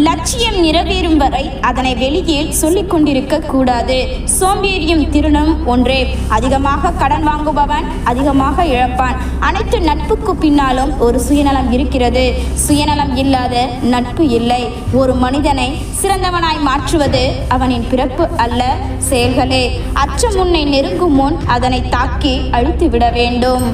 லட்சியம் நிறைவேறும் வரை அதனை வெளியில் சொல்லிக் கொண்டிருக்க கூடாது. சோம்பேறியும் திருடும் ஒன்றே. அதிகமாக கடன் வாங்குபவன் அதிகமாக இழப்பான். அனைத்து நட்புக்கு பின்னாலும் ஒரு சுயநலம் இருக்கிறது. சுயநலம் இல்லாத நட்பு இல்லை. ஒரு மனிதனை சிறந்தவனாய் மாற்றுவது அவனின் பிறப்பு அல்ல, செயல்களே. அச்சம் உன்னை நெருங்கும் முன் அதனை தாக்கி அழித்து விட வேண்டும்.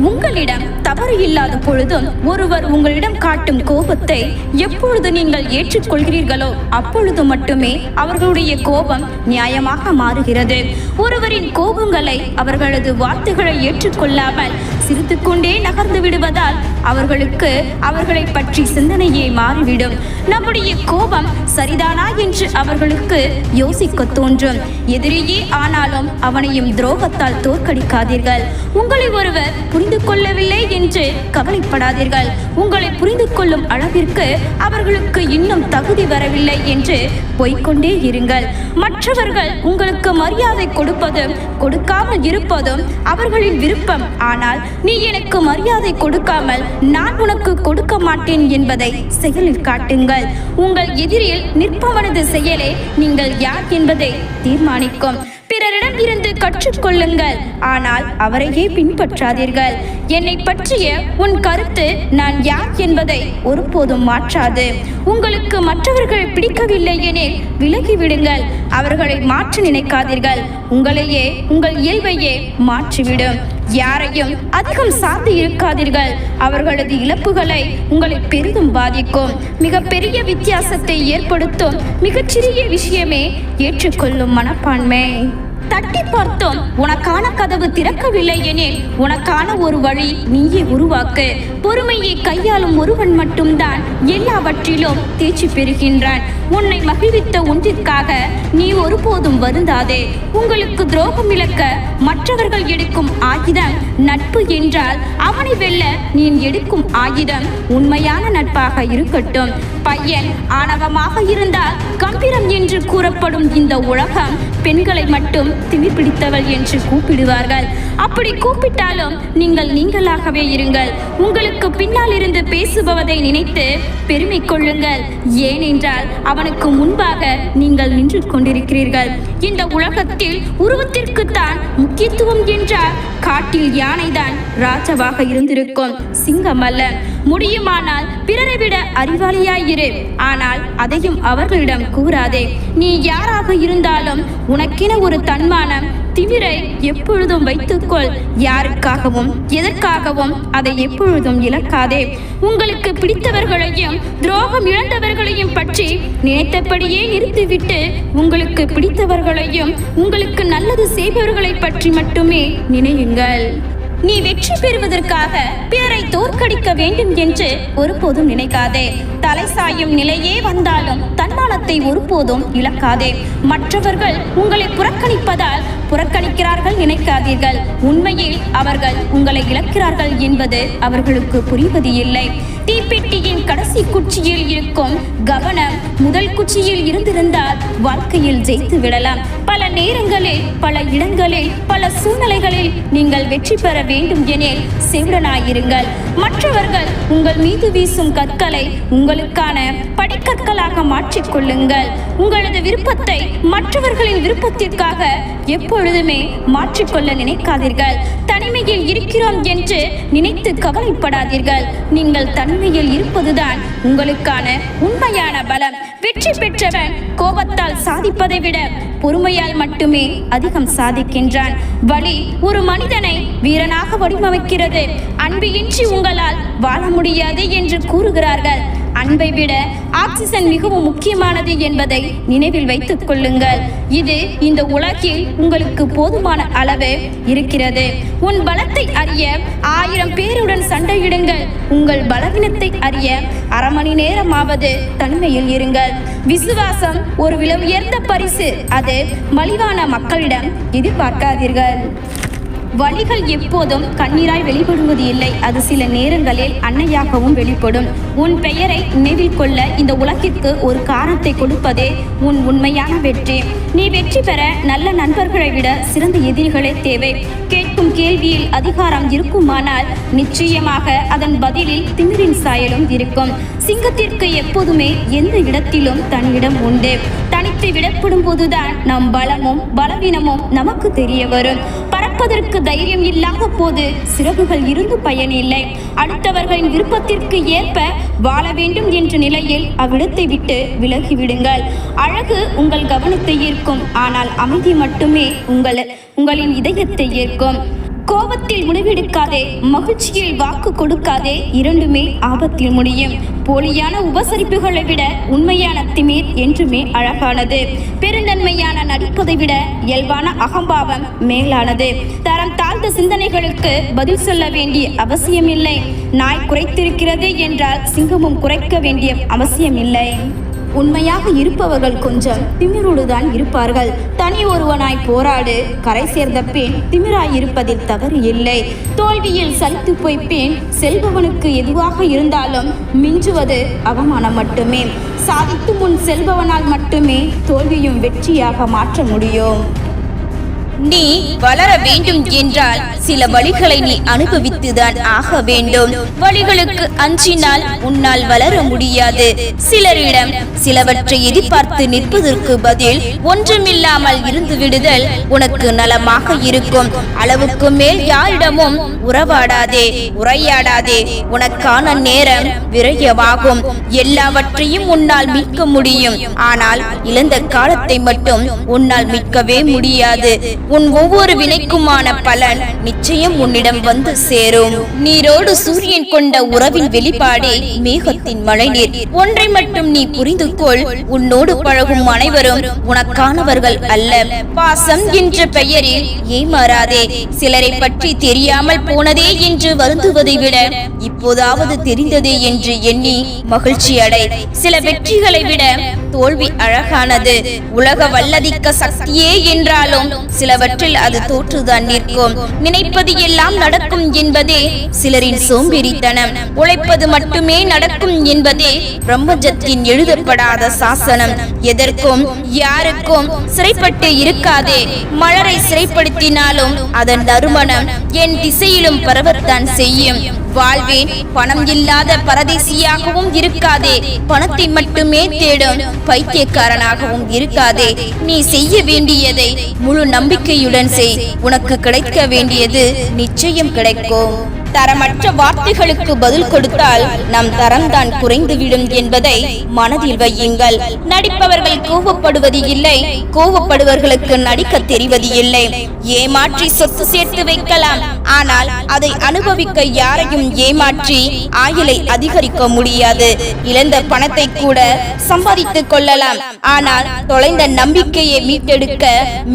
உங்களிடம் தவறு இல்லாத பொழுதும் ஒருவர் உங்களிடம் காட்டும் கோபத்தை எப்பொழுது நீங்கள் ஏற்றுக்கொள்கிறீர்களோ அப்பொழுது மட்டுமே அவர்களுடைய கோபம் நியாயமாக மாறுகிறது. ஒருவரின் கோபங்களை, அவர்களது வார்த்தைகளை ஏற்றுக்கொள்ளாமல் சிரித்து கொண்டே நகர்ந்து விடுவதால் அவர்களுக்கு அவர்களை பற்றி சிந்தனையே மாறிவிடும். நம்முடைய கோபம் சரிதானா என்று அவர்களுக்கு யோசிக்க தோன்றும். எதிரியே ஆனாலும் அவனையும் துரோகத்தால் தோற்கடிக்காதீர்கள். உங்களை ஒருவர் புரிந்து கொள்ளவில்லை என்று கவலைப்படாதீர்கள். உங்களை புரிந்து கொள்ளும் அளவிற்கு அவர்களுக்கு இன்னும் தகுதி வரவில்லை என்று போய்கொண்டே இருங்கள். மற்றவர்கள் உங்களுக்கு மரியாதை கொடுப்பதும் கொடுக்காமல் இருப்பதும் அவர்களின் விருப்பம். ஆனால் நீ எனக்கு மரியாதை கொடுக்காமல் நான் உனக்கு கொடுக்க மாட்டேன் என்பதை செயலில் காட்டுங்கள். உங்கள் எதிரில் நிற்பவனது செயலே நீங்கள் யார் என்பதை தீர்மானிக்கும். பிறரிடம் இருந்து கற்றுக்கொள்ளுங்கள், ஆனால் அவரையே பின்பற்றாதீர்கள். என்னை பற்றிய உன் கருத்து நான் யார் என்பதை ஒருபோதும் மாற்றாது. உங்களுக்கு மற்றவர்கள் பிடிக்கவில்லை எனில் விலகிவிடுங்கள். அவர்களை மாற்ற நினைக்காதீர்கள். உங்களையே, உங்கள் இயல்பையே மாற்றிவிடும். யாரையும் அதிகம் சார்ந்து இருக்காதீர்கள். அவர்களது இழப்புகளை உங்களை பெரிதும் பாதிக்கும். மிகப்பெரிய வித்தியாசத்தை ஏற்படுத்தும் மிகச்சிறிய விஷயமே ஏற்றுக்கொள்ளும் மனப்பான்மை. தட்டி பார்த்தோம் உனக்கான கதவு திறக்கவில்லை எனில் உனக்கான ஒரு வழி நீயே உருவாக்கு. பொறுமையை கையாளும் ஒருவன் மட்டும்தான் எல்லாவற்றிலும் தேர்ச்சி பெறுகின்றான். உன்னை மகிழ்வித்த ஒன்றிற்காக நீ ஒருபோதும் வருந்தாதே. உங்களுக்கு துரோகம் இழக்க மற்றவர்கள் எடுக்கும் ஆயுதம் நட்பு என்றால் அவனை வெல்ல நீ எடுக்கும் ஆயுதம் உண்மையான நட்பாக இருக்கட்டும். பையன் ஆணவமாக இருந்தால் கம்பீரம் என்று கூறப்படும் இந்த உலகம் பெண்களை மட்டும் திமிர் பிடித்தவள் என்று கூப்பிடுவார்கள். அப்படி கூப்பிட்டாலும் நீங்கள் நீங்களாகவே இருங்கள். உங்களுக்கு பின்னால் இருந்து பேசுபவதை நினைத்து பெருமை கொள்ளுங்கள். ஏனென்றால் அவனுக்கு முன்பாக நீங்கள் நின்று கொண்டிருக்கிறீர்கள். இந்த உலகத்தில் உருவத்திற்குத்தான் முக்கியத்துவம் என்றால் காட்டில் யானைதான் ராஜாவாக இருந்திருக்கும், சிங்கம் அல்ல. முடியுமானால் பிறரை விட அறிவாளியாயிரு, ஆனால் அதையும் அவர்களிடம் கூறாதே. நீ யாராக இருந்தாலும் உனக்கென ஒரு தன்மானம், திமிரை எப்பொழுதும் வைத்துக்கொள். யாருக்காகவும் எதற்காகவும் அதை எப்பொழுதும் இழக்காதே. உங்களுக்கு பிடித்தவர்களையும் துரோகம் இழந்தவர்களையும் பற்றி நினைத்தபடியே நிறுத்திவிட்டு உங்களுக்கு பிடித்தவர்களையும் உங்களுக்கு நல்லது செய்பவர்களை பற்றி மட்டுமே நினையுங்கள். நீ வெற்றி பெறுவதற்காக பிறரை தோற்கடிக்க வேண்டும் என்று ஒருபோதும் நினைக்காதே. தலை சாயும் நிலையே வந்தாலும் தன்மானத்தை ஒருபோதும் இழக்காதே. மற்றவர்கள் உங்களை புறக்கணிப்பதால் புறக்கணிக்கிறார்கள் நினைக்காதீர்கள். உண்மையில் அவர்கள் உங்களை இழக்கிறார்கள் என்பது அவர்களுக்கு புரிவது இல்லை. தீப்பெட்டியின் கடைசி குச்சியில் இருக்கும் கவனம் முதல் குச்சியில் இருந்திருந்தால் வாழ்க்கையில் ஜெயித்து விடலாம். பல நேரங்களில், பல இடங்களில், பல சூழ்நிலைகளில் நீங்கள் வெற்றி பெற வேண்டும் எனில் செவிடனாயிருங்கள். மற்றவர்கள் உங்கள் மீது வீசும் கற்களை உங்களுக்கான படிக்கற்களாக மாற்றிக்கொள்ளுங்கள். உங்களது விருப்பத்தை மற்றவர்களின் விருப்பத்திற்காக எப்பொழுதுமே மாற்றிக்கொள்ள நினைக்காதீர்கள். தனிமையில் இருக்கிறோம் என்று நினைத்து கவலைப்படாதீர்கள். நீங்கள் தனிமையில் இருப்பதுதான் உங்களுக்கான உண்மையான பலம். வெற்றி பெற்றவன் கோபத்தால் சாதிப்பதை விட பொறுமையால் மட்டுமே அதிகம் சாதிக்கின்றான். வலி ஒரு மனிதனை வீரனாக வடிவமைக்கிறது. அன்பு இன்றி உங்களால் வாழ முடியாது என்று கூறுகிறார்கள். அன்பை விட ஆக்சிஜன் மிகவும் முக்கியமானது என்பதை நினைவில் வைத்துக் கொள்ளுங்கள். இது இந்த உலகில் உங்களுக்கு போதுமான அளவு இருக்கிறது. உன் பலத்தை அறிய 1000 பேருடன் சண்டையிடுங்கள். உங்கள் பலவீனத்தை அறிய அரை மணி நேரமாவது தனிமையில் இருங்கள். விசுவாசம் ஒரு விலை உயர்ந்த பரிசு. அது மலிவான மக்களிடம் எதிர்பார்க்காதீர்கள். வலிகள் எப்போதும் கண்ணீராய் வெளிப்படுவது இல்லை. அது சில நேரங்களில் அன்னையாகவும் வெளிப்படும். உன் பெயரை நினைவில் கொள்ள இந்த உலகிற்கு ஒரு காரணத்தை கொடுப்பதே உன் உண்மையான வெற்றி. நீ வெற்றி பெற நல்ல நண்பர்களை விட சிறந்த எதிரிகளே தேவை. கேட்கும் கேள்வியில் அதிகாரம் இருக்குமானால் நிச்சயமாக அதன் பதிலில் திமிரின் சாயலும் இருக்கும். சிங்கத்திற்கு எப்போதுமே எந்த இடத்திலும் தன்னிடம் உண்டு. தனித்து விடப்படும் போதுதான் நம் பலமும் பலவீனமும் நமக்கு தெரிய வரும். பறப்பதற்கு தைரியம் இல்லாத போது சிறகுகள் இருந்து பயனில்லை. அடுத்தவர்களின் விருப்பத்திற்கு ஏற்ப வாழ வேண்டும் என்ற நிலையில் அவ்விடத்தை விட்டு விலகிவிடுங்கள். அழகு உங்கள் கவனத்தை ஈர்க்கும், ஆனால் அமைதி மட்டுமே உங்களின் இதயத்தை ஈர்க்கும். கோபத்தில் முடிவெடுக்காதே, மகிழ்ச்சியில் வாக்கு கொடுக்காதே, இரண்டுமே ஆபத்தில் முடியும். போலியான உபசரிப்புகளை விட உண்மையான திமிர் என்றுமே அழகானது. பெருந்தன்மையான நடிப்பதை விட இயல்பான அகம்பாவம் மேலானது. தரம் தாழ்ந்த சிந்தனைகளுக்கு பதில் சொல்ல வேண்டிய அவசியமில்லை. நாய் குறைத்திருக்கிறது என்றால் சிங்கமும் குறைக்க வேண்டிய அவசியமில்லை. உண்மையாக இருப்பவர்கள் கொஞ்சம் திமிரோடுதான் இருப்பார்கள். தனி ஒருவனாய் போராடு, கரை சேர்ந்த பின் திமிராய் இருப்பதில் தவறு இல்லை. தோல்வியில் சலித்து போய் பின் செல்பவனுக்கு எதுவாக இருந்தாலும் மிஞ்சுவது அவமானம் மட்டுமே. சாதித்து முன் செல்பவனால் மட்டுமே தோல்வியும் வெற்றியாக மாற்ற முடியும். நீ வளர வேண்டும் என்றால் சில வழிகளை நீ அனுபவித்துதான் ஆக வேண்டும். வழிகளுக்கு அஞ்சினால் உன்னால் வளர முடியாது. சிலரிடம் சிலவற்றை எதிர்பார்த்து நிற்பதற்கு பதில் ஒன்றுமில்லாமல் இருந்து விடுதல் உனக்கு நலமாக இருக்கும். அளவுக்கு மேல் யாரிடமும் உறவாடாதே, உரையாடாதே. உனக்கான நேரம் விரயமாகும். எல்லாவற்றையும் உன்னால் மீட்க முடியும், ஆனால் இழந்த காலத்தை மட்டும் உன்னால் மீட்கவே முடியாது. உன் ஒவ்வொரு வினைக்குமான பலன் நிச்சயம் உன்னிடம் வந்து சேரும். நீரோடு சூரியன் கொண்ட உறவின் வெளிப்பாடே மேகத்தின் மழைநீர். ஒன்றை மட்டும் நீ புரிந்து கொள், உன்னோடு பழகும் அனைவரும் உனக்கானவர்கள் அல்ல. பாசம் என்ற பெயரில் ஏமாறாதே. சிலரை பற்றி தெரியாமல் போனதே என்று வருந்துவதை விட இப்போதாவது தெரிந்ததே என்று எண்ணி மகிழ்ச்சி அடை. சில வெற்றிகளை விட தோல்வி அழகானது. உலக வல்லதிக்க சக்தியே என்றாலும் சிலவற்றில் அது தோற்றுதான் நிற்கும். நினைப்பது எல்லாம் நடக்கும் என்பதே சிலரின் சோம்பேறித்தனம். உழைப்பது மட்டுமே நடக்கும் என்பதே பிரம்மஜத்தின் எழுதப்படாத சாசனம். எதற்கும் யாருக்கும் சிறைப்பட்டு இருக்காதே. மலரை சிறைப்படுத்தினாலும் அதன் நறுமணம் என் திசையிலும் பரவத்தான் செய்யும். வாழ்வேன் பணம் இல்லாத பரதேசியாகவும் இருக்காதே. பணத்தை மட்டுமே தேடும் பைத்தியக்காரனாகவும் இருக்காதே. நீ செய்ய வேண்டியதை முழு நம்பிக்கையுடன் செய். உனக்கு கிடைக்க வேண்டியது நிச்சயம் கிடைக்கும். தரமற்ற வார்த்தைகளுக்கு பதில் கொடுத்தால் நம் தரம்தான் குறைந்துவிடும் என்பதை மனதில் வையுங்கள். நடிப்பவர்கள் கோபப்படுவது இல்லை, கோபப்படுவர்களுக்கு நடிக்க தெரிவது இல்லை. ஏமாற்றி சொத்து சேர்த்து வைக்கலாம், ஆனால் அதை அனுபவிக்க யாரையும் ஏமாற்றி ஆயுளை அதிகரிக்க முடியாது. இழந்த பணத்தை கூட சம்பாதித்துக் கொள்ளலாம், ஆனால் தொலைந்த நம்பிக்கையை மீட்டெடுக்க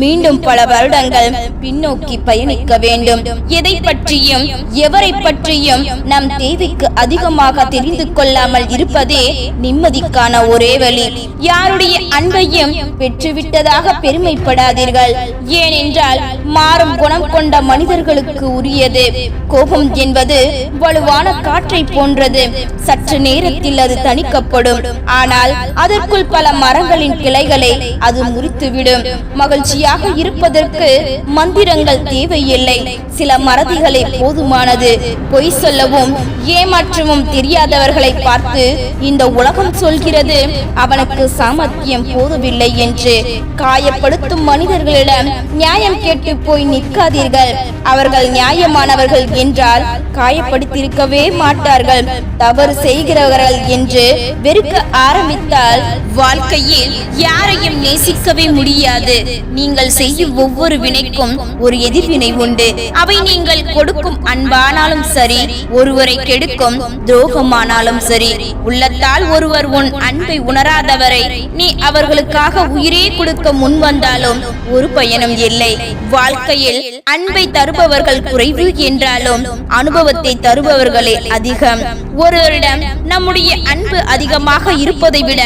மீண்டும் பல வருடங்கள் பின்னோக்கி பயணிக்க வேண்டும். எதை பற்றியும் எவரை பற்றியும் நம் தேவைக்கு அதிகமாக தெரிந்து கொள்ளாமல் இருப்பதே நிம்மதிக்கான ஒரே வழி. யாருடைய அன்பையும் பெற்றுவிட்டதாக பெருமைப்படாதீர்கள். ஏனென்றால் மாறும் குணம் கொண்ட மனிதர்களுக்கு உரியது. கோபம் என்பது வலுவான காற்றை போன்றது. சற்று நேரத்தில் அது தணிக்கப்படும், ஆனால் அதற்குள் பல மரங்களின் கிளைகளை அது முறித்துவிடும். மகிழ்ச்சியாக இருப்பதற்கு மந்திரங்கள் தேவையில்லை. சில மறதிகளே போதுமானது. பொய் சொல்லவும் ஏமாற்றவும் தெரியாதவர்களை பார்த்து இந்த உலகம் சொல்கிறது அவனுக்கு சாமர்த்தியம் போதவில்லை என்று. காயப்படுத்தும் மனிதர்களிடம் நியாயம் கேட்டு போய் நிற்காதீர்கள். அவர்கள் நியாயமானவர்கள் என்றால் காயப்படுத்தியிருக்கவே மாட்டார்கள். தவறு செய்கிறவர்கள் என்று வெறுக்க ஆரம்பித்தால் வாழ்க்கையில் யாரையும் நேசிக்கவே முடியாது. நீங்கள் செய்யும் ஒவ்வொரு வினைக்கும் ஒரு எதிர்வினை உண்டு. அவை நீங்கள் கொடுக்கும் அன்பான அன்பானாலும் சரி, ஒருவரை கெடுக்கும் துரோகமானாலும் சரி, உள்ளத்தால் ஒருவர் உன் அன்பை உணராதவரை நீ அவர்களுக்காக உயிரே கொடுக்க முன் வந்தாலும் ஒரு பயனும் இல்லை. வாழ்க்கையில் அன்பை தருபவர்கள் குறைவு என்றாலும் அனுபவத்தை தருபவர்களே அதிகம். ஒருவரிடம் நம்முடைய அன்பு அதிகமாக இருப்பதை விட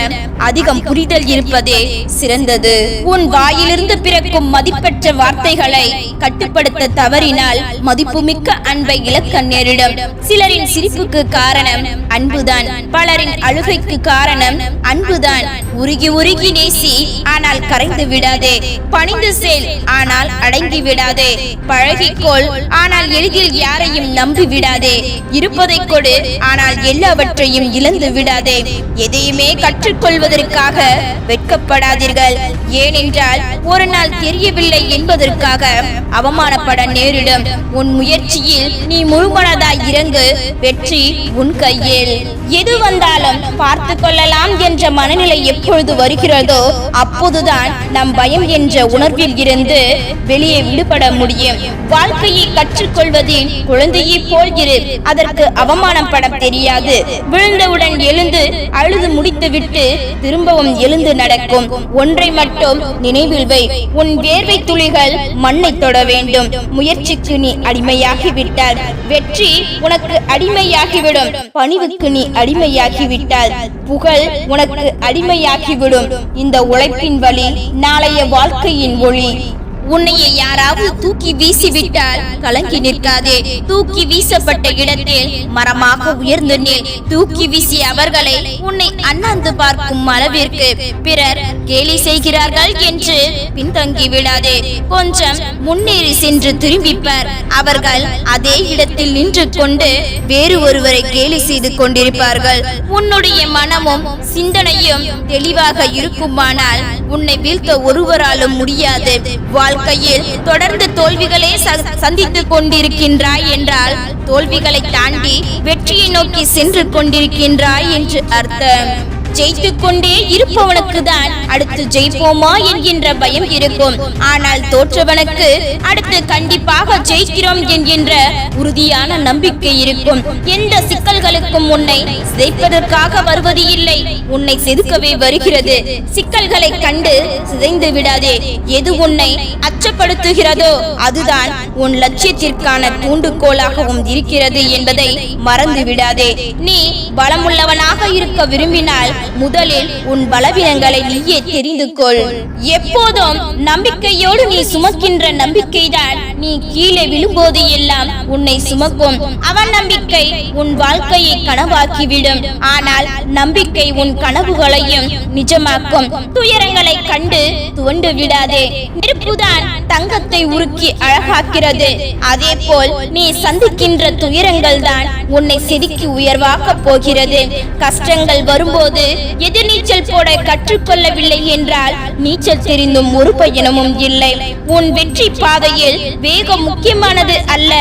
அதிகம் புரிதல் இருப்பதே சிறந்தது. உன் வாயிலிருந்து பிறக்கும் மதிப்பற்ற வார்த்தைகளை கட்டுப்படுத்த தவறினால் மதிப்புமிக்க அன்பை இழக்க நேரிடும். சிலரின் சிரிப்புக்கு காரணம் அன்புதான், பலரின் அழுகைக்கு காரணம் அன்புதான். உருகி உருகி நேசி, ஆனால் கரைந்து விடாதே. பணிந்து செல், ஆனால் அடங்கி விடாதே. பழகிக்கொள், ஆனால் எளிதில் யாரையும் நம்பி விடாதே. இருப்பதை கொடு, ஆனால் எல்லாவற்றையும் இழந்து விடாதே. எதையுமே கற்றுக்கொள்வதற்காக வெட்கப்படாதீர்கள். ஏனென்றால் ஒரு நாள் தெரியவில்லை என்பதற்காக அவமானப்பட நேரிடும். உன் முயற்சியில் நீ முழுமனதாய் இறங்கு, வெற்றி உன் கையில். எது வந்தாலும் பார்த்து கொள்ளலாம் என்ற மனநிலை எப்பொழுது வருகிறதோ அப்போதுதான் நம் பயம் என்ற உணர்வில் இருந்து வெளியே விடுபட முடியும். வாழ்க்கையை கற்றுக்கொள்வதில் குழந்தையை போல் இரு. அதற்கு அவமானம் பட தெரியாது. விழுந்தவுடன் எழுந்து அழுது முடித்துவிட்டு திரும்பவும் எழுந்து நடக்கும். ஒன்றை மட்டும் நினைவில் வை, உன் வேர்வை துளிகள் மண்ணை தொட வேண்டும். முயற்சிக்கு நீ அடிமையாகிவிட்டால் வெற்றி உனக்கு அடிமையாகிவிடும். பணிவுக்கு நீ அடிமையாகிவிட்டால் புகழ் உனக்கு அடிமையாகிவிடும். இந்த உழைப்பின் வழி நாளைய வாழ்க்கையின் ஒளி. உன்னையை யாராவது தூக்கி வீசிவிட்டால் கலங்கி நிற்காதே. தூக்கி வீசப்பட்ட இடத்தில் மரமாக உயர்ந்து நில். தூக்கி வீசிய அவர்களை உன்னை அண்ணாந்து பார்க்கும் அளவிற்கு பிறர் கேலி செய்கிறார்கள் என்று பின்தங்கி விடாதே. கொஞ்சம் முன்னேறி சென்று திரும்பிப்பார். அவர்கள் அதே இடத்தில் நின்று கொண்டு வேறு ஒருவரை கேலி செய்து கொண்டிருப்பார்கள். உன்னுடைய மனமும் சிந்தனையும் தெளிவாக இருக்குமானால் உன்னை வீழ்த்த ஒருவராலும் முடியாது. வாழ்க்கையில் தொடர்ந்து தோல்விகளே சந்தித்துக் கொண்டிருக்கின்றாய் என்றால் தோல்விகளை தாண்டி வெற்றியை நோக்கி சென்று கொண்டிருக்கின்றாய் என்று அர்த்தம். ஜெயித்துக் கொண்டே இருப்பவனுக்கு தான் அடுத்து ஜெயிப்போமா என்கின்ற பயம் இருக்கும். ஆனால் தோற்றவனுக்கு அடுத்து கண்டிப்பாக ஜெயிக்கிறோம் என்கின்ற உறுதியான நம்பிக்கை இருக்கும். எந்த சிக்கல்களுக்கும் உன்னை சிதைப்பதற்காக வருவது இல்லை, உன்னை செதுக்கவே வருகிறது. சிக்கல்களை கண்டு சிதைந்து விடாதே. எது உன்னை அச்சப்படுத்துகிறதோ அதுதான் உன் லட்சியத்திற்கான தூண்டுகோலாகவும் இருக்கிறது என்பதை மறந்து விடாதே. நீ பலமுள்ளவனாக இருக்க விரும்பினால் முதலில் உன் பலவீனங்களை நீயே தெரிந்து கொள். எப்போதும் நம்பிக்கையோடு நீ சுமக்கின்ற நம்பிக்கைதான் நீ கீழே விழும்போது எல்லாம் உன்னை சுமக்கும். அவன் நம்பிக்கை உன் வாழ்க்கையை கனவாக்கிவிடும். ஆனால் நம்பிக்கை உன் கனவுகளையும் நிஜமாக்கும். துயரங்களை கண்டு துவண்டு விடாதே. நெருப்புதான் தங்கத்தை உருக்கி அழகாக்கிறது. அதே போல் நீ சந்திக்கின்ற துயரங்கள் தான் உன்னை செதுக்கி உயர்வாக்க போகிறது. கஷ்டங்கள் வரும்போது எதிர்நீச்சல் போட கற்றுக்கொள்ளவில்லை என்றால் நீச்சல் தெரிந்தும் ஒரு பயணமும் இல்லை. உன் வெற்றி பாதையில் வேகம் முக்கியமானது அல்ல,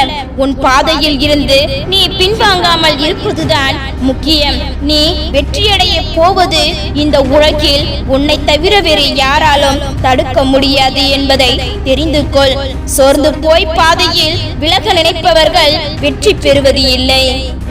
உன் பாதையில் இருந்து நீ பின்வாங்காமல் இருப்பதுதான் முக்கியம். நீ வெற்றியடைய போவது இந்த உலகில் உன்னை தவிர வேறு யாராலும் தடுக்க முடியாது என்பதை தெரிந்து கொள். சோர்ந்து போய் பாதையில் விலக நினைப்பவர்கள் வெற்றி பெறுவது இல்லை.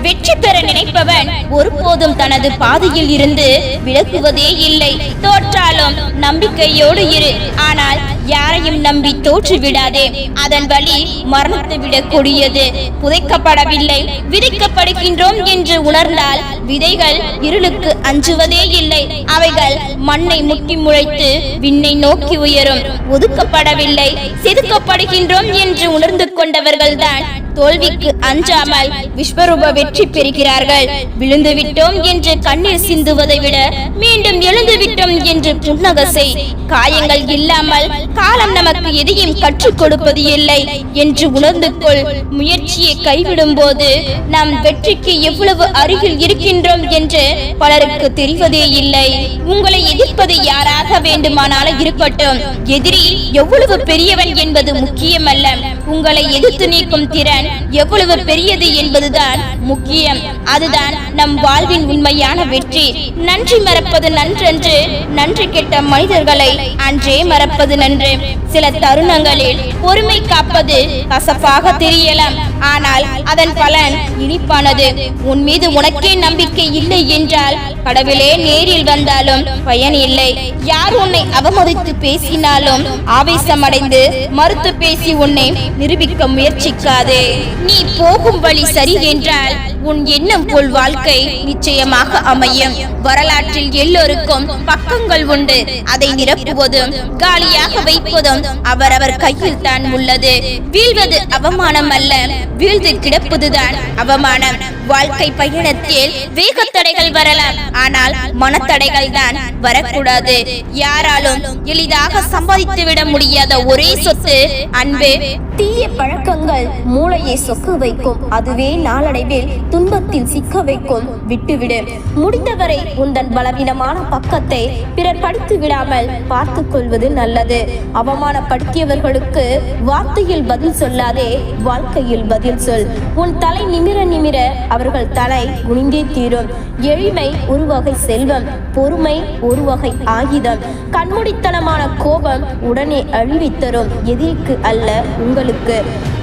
வெற்றி பெற நினைப்பவன் ஒருபோதும் தனது பாதையில் இருந்து விலகுவதே இல்லை. தோற்றாலும் நம்பிக்கையோடு இரு, ஆனால் யாரையும் நம்பி தோற்று விடாதே. அதன் வழி மரணத்தை விட கொடியது. புதைக்கப்படவில்லை, விதைக்கப்படுகின்றோம் என்று உணர்ந்தால் விதைகள் இருளுக்கு அஞ்சுவதே இல்லை. அவைகள் மண்ணை முட்டி முளைத்து விண்ணை நோக்கி உயரும். ஒதுக்கப்படவில்லை, செதுக்கப்படுகின்றோம் என்று உணர்ந்து கொண்டவர்கள்தான் தோல்விக்கு அஞ்சாமல் விஸ்வரூப வெற்றி பெறுகிறார்கள். விழுந்து விட்டோம் என்று கண்ணீர் சிந்துவதை விட மீண்டும் எழுந்து விட்டோம் என்று புன்னகை செய். காயங்கள் இல்லாமல் காலம் நமக்கு எதையும் கற்றுக் கொடுப்பது இல்லை என்று உணர்ந்து கொள். முயற்சியை கைவிடும் போது நாம் வெற்றிக்கு எவ்வளவு அருகில் இருக்கின்றோம் என்று பலருக்கு தெரிவதே இல்லை. உங்களை எதிர்ப்பது யாராக வேண்டுமானாலும் இருக்கட்டும், எதிரி எவ்வளவு பெரியவன் என்பது முக்கியமல்ல. உங்களை எதிர்த்து நீக்கும் திறன் திறன் எவ்வளவு பெரியது என்பதுதான் முக்கியம். அதுதான் நம் வாழ்வின் உண்மையான வெற்றி. நன்றி மறப்பது நன்றன்று, நன்றி கெட்ட மனிதர்களை அன்றே மறப்பது நன்று. சில தருணங்களில் பொறுமை காப்பது கசப்பாக தெரியலாம், ஆனால் அதன் பலன் இனிப்பானது. உன் மீது உனக்கே நம்பிக்கை இல்லை என்றால் கடவுளே நேரில் வந்தாலும் பயன் இல்லை. யார் உன்னை அவமதித்து பேசினாலும் ஆவேசமடைந்து மறுத்து பேசி உன்னை நிரூபிக்க முயற்சிக்காதே. நீ போகும் வழி சரி என்றால் உன் எண்ணம் போல் வாழ்க்கை நிச்சயமாக அமையும். வரலாற்றில் எல்லோருக்கும் பக்கங்கள் உண்டு. அதை நிரப்புவதும் காலியாக வைப்பதும் அவரவர் கையில் தான் உள்ளது. வீழ்வது அவமானம் அல்ல, வீழ்ந்து கிடப்பதுதான் அவமானம். வாழ்க்கை பயணத்தில் வேகத்தடைகள் வரலாம், ஆனால் மனத்தடைகள் தான் வரக்கூடாது. யாராலும் எளிதாக சம்பாதித்து விட முடியாத ஒரே சொத்து அன்பு. தீய பழக்கங்கள் மூளையை சொக்க வைக்கும், அதுவே நாளடைவில் துன்பத்தில் சிக்க வைக்கும். விட்டுவிடு. முடிந்தவரை உந்தன் பலவீனமான பக்கத்தை பிறர் படித்து விடாமல் பார்த்து கொள்வது நல்லது. அவமானப்படுத்தியவர்களுக்கு வார்த்தையில் பதில் சொல்லாதே, வாழ்க்கையில் பதில் சொல். உன் தலை நிமிர நிமிர அவர்கள் தலை குனிந்தே தீரும். எளிமை ஒரு வகை செல்வம், பொறுமை ஒரு வகை ஆயுதம். கண்மூடித்தனமான கோபம் உடனே அழிவித்தரும், எதிரிக்கு அல்ல உங்களுக்கு.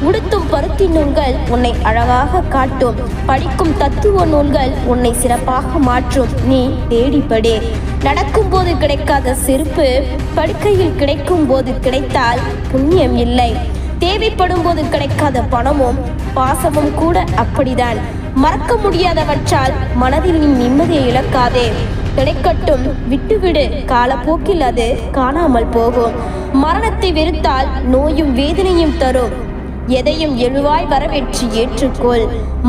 உடுத்தும் பருத்தி நூல்கள் உன்னை அழகாக காட்டும், படிக்கும் தத்துவ நூல்கள் உன்னை சிறப்பாக மாற்றும். நீ தேடிப்படே. நடக்கும் போது கிடைக்காத செருப்பு படுக்கையில் கிடைக்கும் போது கிடைத்தால் புண்ணியம் இல்லை. தேவைப்படும் போது கிடைக்காத பணமும் பாசமும் கூட அப்படிதான். மறக்க முடியாதவற்றால் மனதில் நீ நிம்மதியை இழக்காதே. கிடைக்கட்டும், விட்டுவிடு. காலப்போக்கில் அது காணாமல் போகும். மரணத்தை வெறுத்தால் நோயும் வேதனையும் தரும். எதையும் எழுவாய் வரவேற்று ஏற்றுக்கொள்.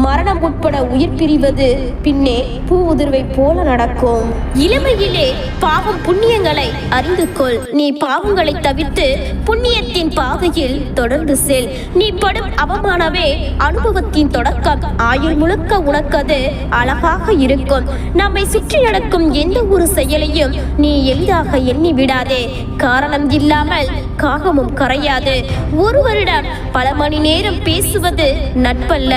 மரணம் உட்பட உயிர் பிரிவது பின்னே பூ உதிர்வை போல நடக்கும். இளமையிலே பாவம் புண்ணியங்களை அறிந்து கொள். நீ பாவங்களை தவிர்த்து புண்ணியத்தின் பாதையில் தொடர்ந்து செல். நீ படும் அவமானமே அனுபவத்தின் தொடக்கம். ஆயுள் முழுக்க உனக்கது அழகாக இருக்கும். நம்மை சுற்றி நடக்கும் எந்த ஒரு செயலையும் நீ எளிதாக எண்ணி விடாதே. காரணம் இல்லாமல் காகமும் கரையாது. ஒருவரிடம் பல மணி நேரம் பேசுவது நட்பல்ல,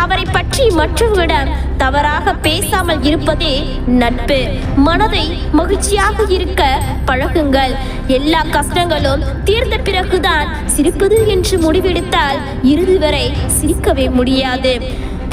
அவரை பற்றி மற்றவரிடம் தவறாக பேசாமல் இருப்பதே நட்பு. மனதை மகிழ்ச்சியாக இருக்க பழகுங்கள். எல்லா கஷ்டங்களும் தீர்ந்த பிறகுதான் சிரிப்பது என்று முடிவெடுத்தால் இறுதி வரை சிரிக்கவே முடியாது.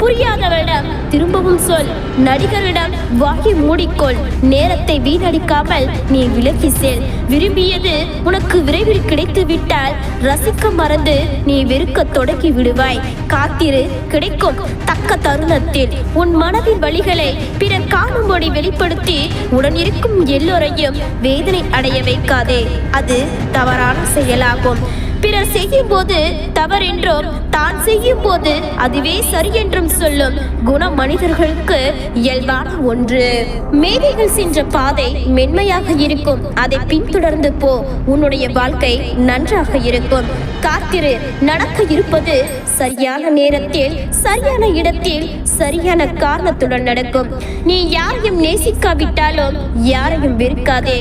புரியாதவரிடம் திரும்பவும் சொல். நடிகரிடம் வாயை மூடிக்கொள். நேரத்தை வீணடிக்காமல் நீ விலகி செல். விரும்பியது உனக்கு விரைவில் கிடைத்து விட்டால் ரசிக்க மறந்து நீ வெறுக்க தொடங்கி விடுவாய். காத்திரு, கிடைக்கும் தக்க தருணத்தில். உன் மனதின் வழிகளை பிறர் காணும்படி வெளிப்படுத்தி உடன் இருக்கும் எல்லோரையும் வேதனை அடைய வைக்காதே. அது தவறான செயலாகும். பிறர் செய்யும் போது தவறென்றும் தான் செய்யும் போது அதுவே சரி என்றும் சொல்லும் குணம் மனிதர்களுக்கு இயல்பான ஒன்று. மேதைகள் சென்ற பாதை மென்மையாக இருக்கும், அதை பின்தொடர்ந்து போ. உன்னுடைய வாழ்க்கை நன்றாக இருக்கும். காத்திரு, நடக்க இருப்பது சரியான நேரத்தில் சரியான இடத்தில் சரியான காரணத்துடன் நடக்கும். நீ யாரையும் நேசிக்காவிட்டாலும் யாரையும் வெறுக்காதே.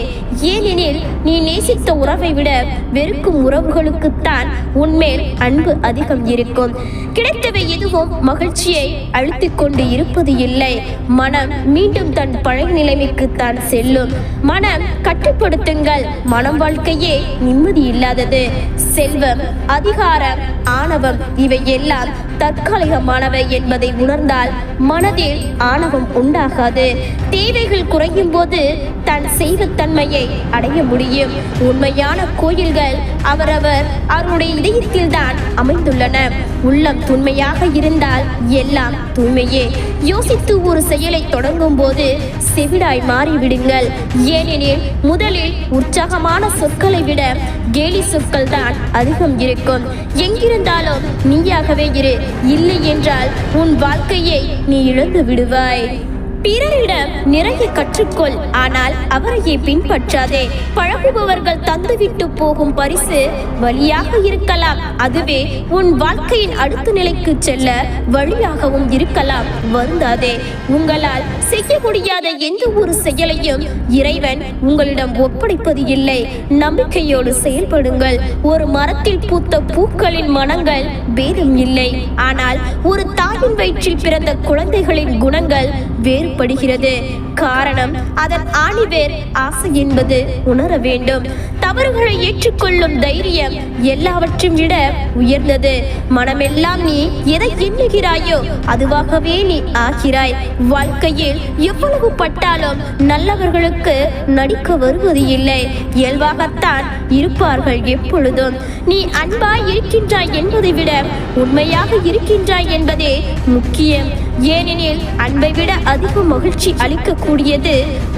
ஏனெனில் நீ நேசித்த உறவை விட வெறுக்கும் உறவுகளுக்குத்தான் உன்மேல் அன்பு அதிகம் இருக்கும். கிடைத்தவை எதுவும் மகிழ்ச்சியை அழுத்திக் கொண்டு இருப்பது இல்லை. மனம் மீண்டும் தன் பழைய நிலைமைக்குத்தான் செல்லும். மனம் கட்டுப்படுத்துங்கள். மனம் வாழ்க்கையே நிம்மதி இல்லாதது. செல்வம், அதிகாரம், ஆணவம் இவை எல்லாம் தற்காலிகமானவை என்பதை உணர்ந்தால் மனதில் ஆணவம் உண்டாகாது. தேவைகள் குறையும் போது தன் செய்வத்தன்மையை அடைய முடியும். உண்மையான கோயில்கள் அவரவர் அவருடைய இதயத்தில் தான் அமைந்துள்ளன. உள்ளம் தூய்மையாக இருந்தால் எல்லாம் தூய்மையே. யோசித்து ஒரு செயலை தொடங்கும் போது செவிடாய் மாறிவிடுங்கள். ஏனெனில் முதலில் உற்சாகமான சொற்களை விட கேலி சொற்கள் தான் அதிகம் இருக்கும். எங்கிருந்தாலும் நீயாகவே இரு. இல்லை என்றால் உன் வாழ்க்கையை நீ இழந்து விடுவாய். பிறரிடம் நிறைய கற்றுக்கொள், ஆனால் அவரையே பின்பற்றாதே. பழகுபவர்கள் தந்துவிட்டு போகும் பரிசு வழியாக இருக்கலாம், அதுவே உன் வாழ்க்கையின் அடுத்த நிலைக்கு செல்ல வழியாகவும் இருக்கலாம். வருந்தாதே. உங்களால் செய்ய முடியாத எந்த ஒரு செயலையும் இறைவன் உங்களிடம் ஒப்படைப்பது இல்லை. நம்பிக்கையோடு செயல்படுங்கள். ஒரு மரத்தில் பூத்த பூக்களின் மனங்கள் பேதம் இல்லை, ஆனால் ஒரு தாயின் வயிற்றில் பிறந்த குழந்தைகளின் குணங்கள் வேறுபடுகிறது. காரணம், அதன் ஆணிவேர் ஆசை என்பது உணர வேண்டும். தவறுகளை ஏற்றுக்கொள்ளும் தைரியம் எல்லாவற்றையும் விட உயர்ந்தது. மனமெல்லாம் நீ எதை எண்ணுகிறாயோ அதுவாகவே நீ ஆகிறாய். வாழ்க்கையில் எவ்வளவு பட்டாலும் நல்லவர்களுக்கு நடிக்க வருவது இல்லை, இயல்பாகத்தான் இருப்பார்கள் எப்பொழுதும். நீ அன்பாய் இருக்கின்றாய் என்பதை விட உண்மையாக இருக்கின்றாய் என்பதே முக்கியம். ஏனெனில் அன்பை விட அதிக மகிழ்ச்சி அளிக்கக்கூடியது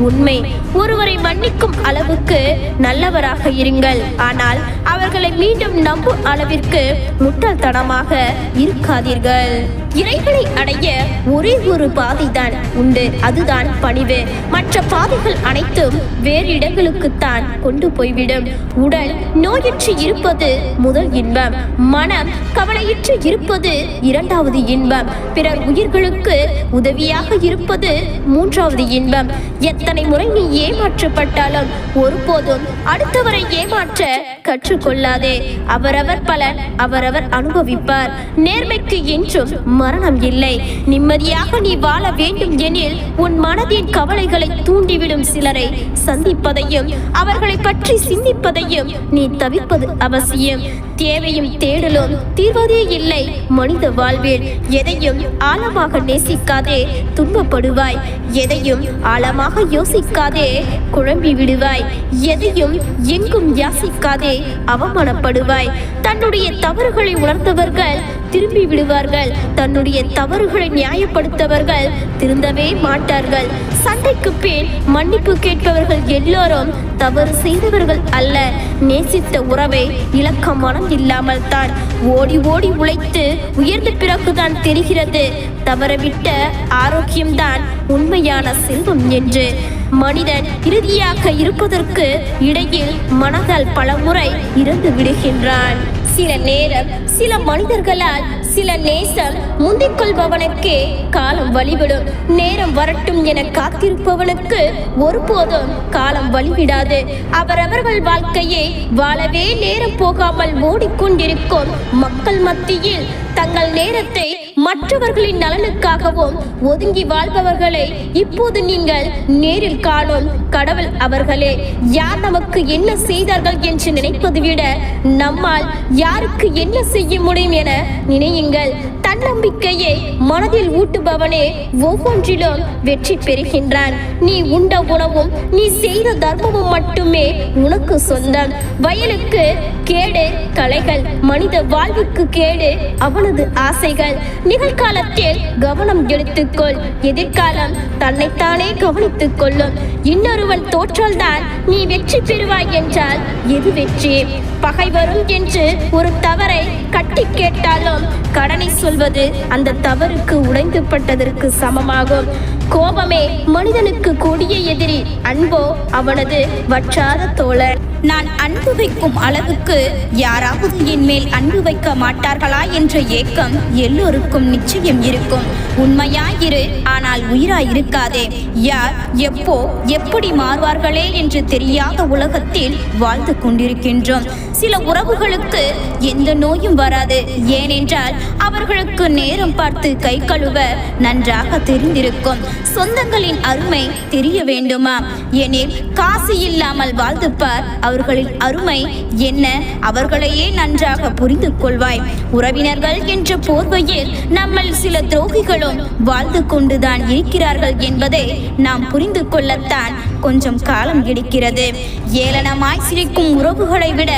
உண்மை. ஒருவரை மன்னிக்கும் அளவுக்கு நல்லவராக இருங்கள், ஆனால் அவர்களை மீண்டும் நம்பும் அளவிற்கு முட்டாள்தனமாக இருக்காதீர்கள். இறைவனை அடைய ஒரே ஒரு பாதைதான் உண்டு, அதுதான் பணிவு. மற்ற பாதைகள் அனைத்தும் வேறு இடங்களுக்குத்தான் கொண்டு போய்விடும். உடல் நோயற்று இருப்பது முதல் இன்பம், மனம் கவலையற்று இருப்பது இரண்டாவது இன்பம், பிறர் உயிர்களுக்கு உதவியாக இருப்பது மூன்றாவது இன்பம். எத்தனை முறை நீ ஏமாற்றப்பட்டாலும் ஒருபோதும் அடுத்தவரை ஏமாற்ற கற்றுக்கொள்ளாதே. அவரவர் பலன் அவரவர் அனுபவிப்பார். நேர்மைக்கு என்றும் மரணம் இல்லை. நிம்மதியாக நீ வாழ வேண்டும் எனில் உன் மனதின் கவலைகளை தூண்டிவிடும் சிலரை சந்திப்பதையும் அவர்களை பற்றி சிந்திப்பதையும் நீ தவிர்ப்பது அவசியம். தேவையும் தேடலும் தீர்வதே இல்லை மனித வாழ்வில். எதையும் ஆழமாக நேசிக்காதே, துன்பப்படுவாய். எதையும் ஆழமாக யோசிக்காதே, குழம்பி விடுவாய். எதையும் எங்கும் யாசிக்காதே, அவமானப்படுவாய். தன்னுடைய தவறுகளை உணர்ந்தவர்கள் திரும்பி விடுவார்கள், தன்னுடைய தவறுகளை நியாயப்படுத்தவர்கள் திருந்தவே மாட்டார்கள். சண்டைக்கு பின் மன்னிப்பு கேட்பவர்கள் எல்லோரும் தவறு செய்தவர்கள் அல்ல, நேசித்த உறவை இழக்க மனம் இல்லாமல் தான். ஓடி ஓடி உழைத்து உயர்ந்த பிறகுதான் தெரிகிறது தவறவிட்ட ஆரோக்கியம்தான் உண்மையான செல்வம் என்று. மனிதன் இறுதியாக இருப்பதற்கு இடையில் மனதால் பலமுறை இறந்து விடுகின்றான். சில நேரம் சில மனிதர்களால் சில நேசம் முந்திக் கொள்பவனுக்கே காலம் வழிவிடும். நேரம் வரட்டும் என காத்திருப்பவனுக்கு ஒருபோதும் காலம் வழிவிடாது. அவரவர்கள் வாழ்க்கையை வாழவே நேரம் போகாமல் ஓடிக்கொண்டிருக்கும் மக்கள் மத்தியில் தங்கள் நேரத்தை மற்றவர்களின் நலனுக்காகவும் ஒதுங்கி வாழ்பவர்களை இப்போது நீங்கள் நேரில் காணும் கடவுள் அவர்களே. யார் நமக்கு என்ன செய்தார்கள் என்று நினைப்பதை விட நம்மால் யாருக்கு என்ன செய்ய முடியும் என நினையுங்கள். தன்னம்பிக்கையை மனதில் ஊட்டுபவனே ஒவ்வொன்றிலும் வெற்றி பெறுகின்றான். நீ உண்ட உணவும் நீ செய்த தர்மமும் மட்டுமே உனக்கு சொந்தம். வயலுக்கு கேடு களைகள், மனித வாழ்வுக்கு கேடு அவனது ஆசைகள். நிகழ்காலத்தில் கவனம் எடுத்துக்கொள், எதிர்காலம் தன்னைத்தானே கவனித்துக் கொள்ளும். இன்னொருவன் தோற்றால்தான் நீ வெற்றி பெறுவாய் என்றால் எது வெற்றி? பகை வரும் என்று ஒரு தவறை கட்டி கேட்டாலும் கடனை சொல்வது அந்த தவறுக்கு உடைந்து பட்டதற்கு சமமாகும். கோபமே மனிதனுக்கு கொடிய எதிரி, அன்போ அவனது வற்றாத தோழர். நான் அன்பு வைக்கும் அளவுக்கு யாராவது என் மேல் அன்பு வைக்க மாட்டார்களா என்ற ஏக்கம் எல்லோருக்கும் நிச்சயம் இருக்கும். உண்மையாயிரு, ஆனால் உயிராயிருக்காதே. யார் எப்போ எப்படி மாறுவார்களே என்று தெரியாத உலகத்தில் வாழ்ந்து கொண்டிருக்கின்றோம். சில உறவுகளுக்கு எந்த நோயும் வராது, ஏனென்றால் அவர்களுக்கு நேரம் பார்த்து கை கழுவ நன்றாக தெரிந்திருக்கும். சொந்தங்களின் அருமை தெரிய வேண்டுமா எனில் காசு இல்லாமல் வாழ்ந்து பார், அவர்களின் அருமை என்ன அவர்களையே நன்றாக புரிந்து கொள்வாய். உறவினர்கள் என்ற போர்வையில் நம்மில் சில துரோகிகளும் வாழ்ந்து கொண்டுதான் இருக்கிறார்கள் என்பதை நாம் புரிந்து கொள்ளத்தான் கொஞ்சம் காலம் எடுக்கிறது. ஏளனமாய் சிரிக்கும் உறவுகளை விட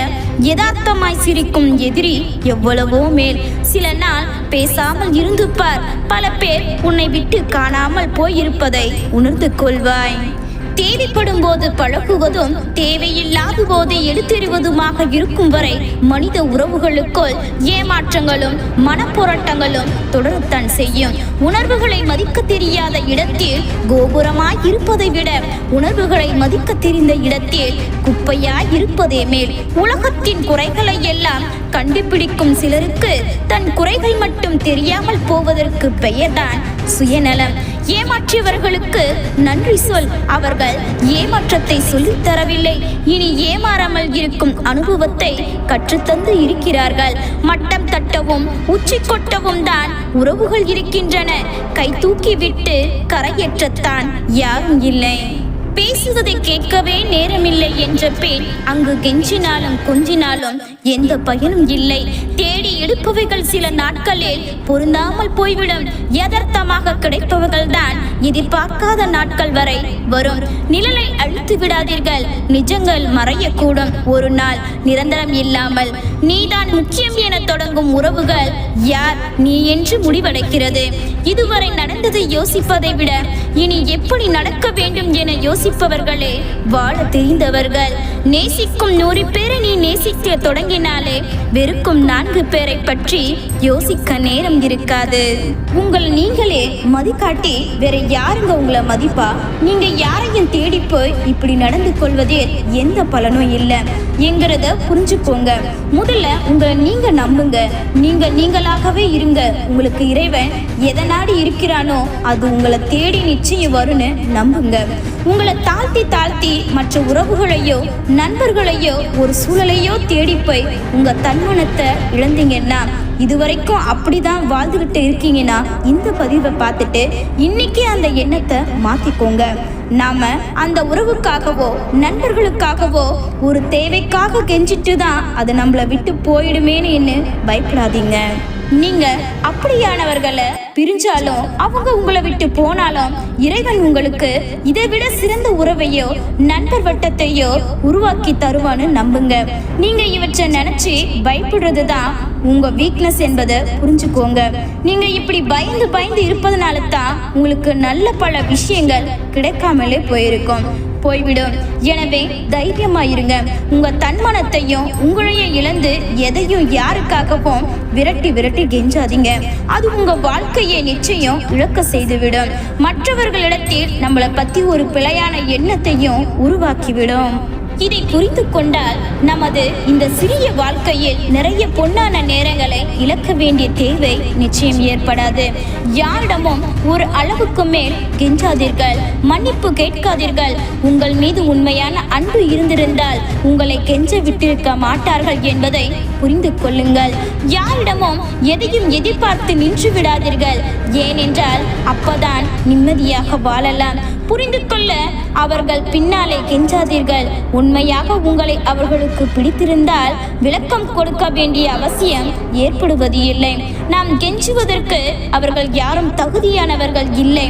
யதார்த்தமாய் சிரிக்கும் எதிரி எவ்வளவோ மேல். சில நாள் பேசாமல் இருந்து பார், பல பேர் உன்னை விட்டு காணாமல் போயிருப்பதை உணர்ந்து கொள்வாய். தேவைப்படும் போது பழகுவதும் தேவையில்லாத போது எடுத்தெறிவதுமாக இருக்கும் வரை மனித உறவுகளுக்குள் ஏமாற்றங்களும் மனப்போராட்டங்களும் தொடரத்தான் செய்யும். உணர்வுகளை மதிக்க தெரியாத இடத்தில் கோபுரமாய் இருப்பதை விட உணர்வுகளை மதிக்க தெரிந்த இடத்தில் குப்பையாய் இருப்பதே மேல். உலகத்தின் குறைகளை எல்லாம் கண்டுபிடிக்கும் சிலருக்கு தன் குறைகள் மட்டும் தெரியாமல் போவதற்கு பெயர்தான் சுயநலம். ஏமாற்றியவர்களுக்கு நன்றி சொல். அவர்கள் ஏமாற்றத்தை சொல்லித் தரவில்லை, இனி ஏமாறாமல் இருக்கும் அனுபவத்தை கற்றுத்தந்து இருக்கிறார்கள். மட்டம் தட்டவும் உச்சி கொட்டவும் தான் உறவுகள் இருக்கின்றன. கை தூக்கி விட்டு கரையேற்றத்தான் யாரும் இல்லை. பேசுவதை கேட்கவே நேரமில்லை என்ற பெண் அங்கு கெஞ்சினாலும் கொஞ்சினாலும் எந்த பயனும் இல்லை. தேடி எடுப்பவைகள் சில நாட்களில் பொருந்தாமல் போய்விடும். யதார்த்தமாக கிடைப்பவர்கள் தான் எதிர்பார்க்காத நாட்கள் வரை வரும். நிழலை அழித்து விடாதீர்கள், நிஜங்கள் மறையக்கூடும். ஒரு நாள் நிரந்தரம் இல்லாமல் நீதான் முக்கியம் என தொடங்கும் உறவுகள் யார் நீ என்று முடிவடைகிறது. இதுவரை நடந்ததை யோசிப்பதை விட இனி எப்படி நடக்க வேண்டும் என யோசிப்பவர்களே வாழ தெரிந்தவர்கள். நேசிக்கும் 100 பேரை நீ நேசிக்க தொடங்கினாலே வெறுக்கும் 4 பேரை பற்றி யோசிக்க நேரம் இருக்காது. உங்கள் நீங்களே மதிக்காட்டி வேற யாருங்க உங்களை மதிப்பா? நீங்க யாரையும் தேடி போய் இப்படி நடந்து கொள்வதில் எந்த பலனும் இல்லை என்கிறத புரிஞ்சுக்கோங்க. முதல்ல உங்களை நீங்க நம்புங்க. நீங்க நீங்களாகவே இருங்க. உங்களுக்கு இறைவன் எதை நாடி இருக்கிறானோ அது உங்களை தேடி நிச்சயம் வரும்னு நம்புங்க. உங்களை தாழ்த்தி மற்ற உறவுகளையோ நண்பர்களையோ ஒரு சூழலையோ தேடி போய் உங்க தன்மானத்தை இழந்தீங்கன்னா, இதுவரைக்கும் அப்படிதான் வாழ்ந்துகிட்டு இருக்கீங்கன்னா இந்த பதிவை பார்த்துட்டு இன்னைக்கு அந்த எண்ணத்தை மாத்திக்கோங்க. நாம அந்த உறவுக்காகவோ நண்பர்களுக்காகவோ ஒரு தேவைக்காக கெஞ்சிட்டு தான் அது நம்மளை விட்டு போயிடுமேன்னு பயப்படாதீங்க. நீங்க அப்படியானவர்களை பிரிஞ்சாலும் அவங்க உங்களை விட்டு போனாலும் இறைவன் உங்களுக்கு இதை விட சிறந்த உறவையோ நண்பர் வட்டத்தையோ உருவாக்கி தருவான்னு நம்புங்க. நீங்க இவற்றை நினைச்சு பயப்படுறது தான் உங்க வீக்னஸ் என்பதை புரிஞ்சுக்கோங்க. நீங்க இப்படி பயந்து இருப்பதனால தான் உங்களுக்கு நல்ல பல விஷயங்கள் கிடைக்காமலே போய்விடும். எனவே தைரியமா இருங்க. உங்க தன்மானத்தையும் உங்களையும் இழந்து எதையும் யாருக்காகவும் விரட்டி கெஞ்சாதீங்க. அது உங்க வாழ்க்கையை நிச்சயம் இழக்க செய்துவிடும். மற்றவர்களிடத்தில் நம்மளை பத்தி ஒரு பிழையான எண்ணத்தையும் உருவாக்கிவிடும். இதை புரிந்து கொண்டால் நமது இந்த சிறிய வாழ்க்கையில் நிறைய பொன்னான நேரங்களை இழக்க வேண்டிய தேவை நிச்சயம் ஏற்படாது. யாரிடமும் ஒரு அளவுக்கு மேல் கெஞ்சாதீர்கள், மன்னிப்பு கேட்காதீர்கள். உங்கள் மீது உண்மையான அன்பு இருந்திருந்தால் உங்களை கெஞ்ச விட்டிருக்க மாட்டார்கள் என்பதை புரிந்து கொள்ளுங்கள். யாரிடமும் எதையும் எதிர்பார்த்து நின்று விடாதீர்கள். ஏனென்றால் அப்பதான் நிம்மதியாக வாழலாம். புரிந்து கொள்ள அவர்கள் பின்னாலே கெஞ்சாதீர்கள். உண்மையாக உங்களை அவர்களுக்கு பிடித்திருந்தால் விளக்கம் கொடுக்க வேண்டிய அவசியம் ஏற்படுவது இல்லை. நாம் கெஞ்சுவதற்கு அவர்கள் யாரும் தகுதியானவர்கள் இல்லை.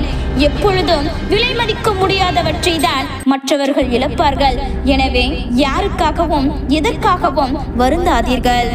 எப்பொழுதும் விலை மதிக்க முடியாதவற்றை தான் மற்றவர்கள் இழப்பார்கள். எனவே யாருக்காகவும் எதற்காகவும் வருந்தாதீர்கள்.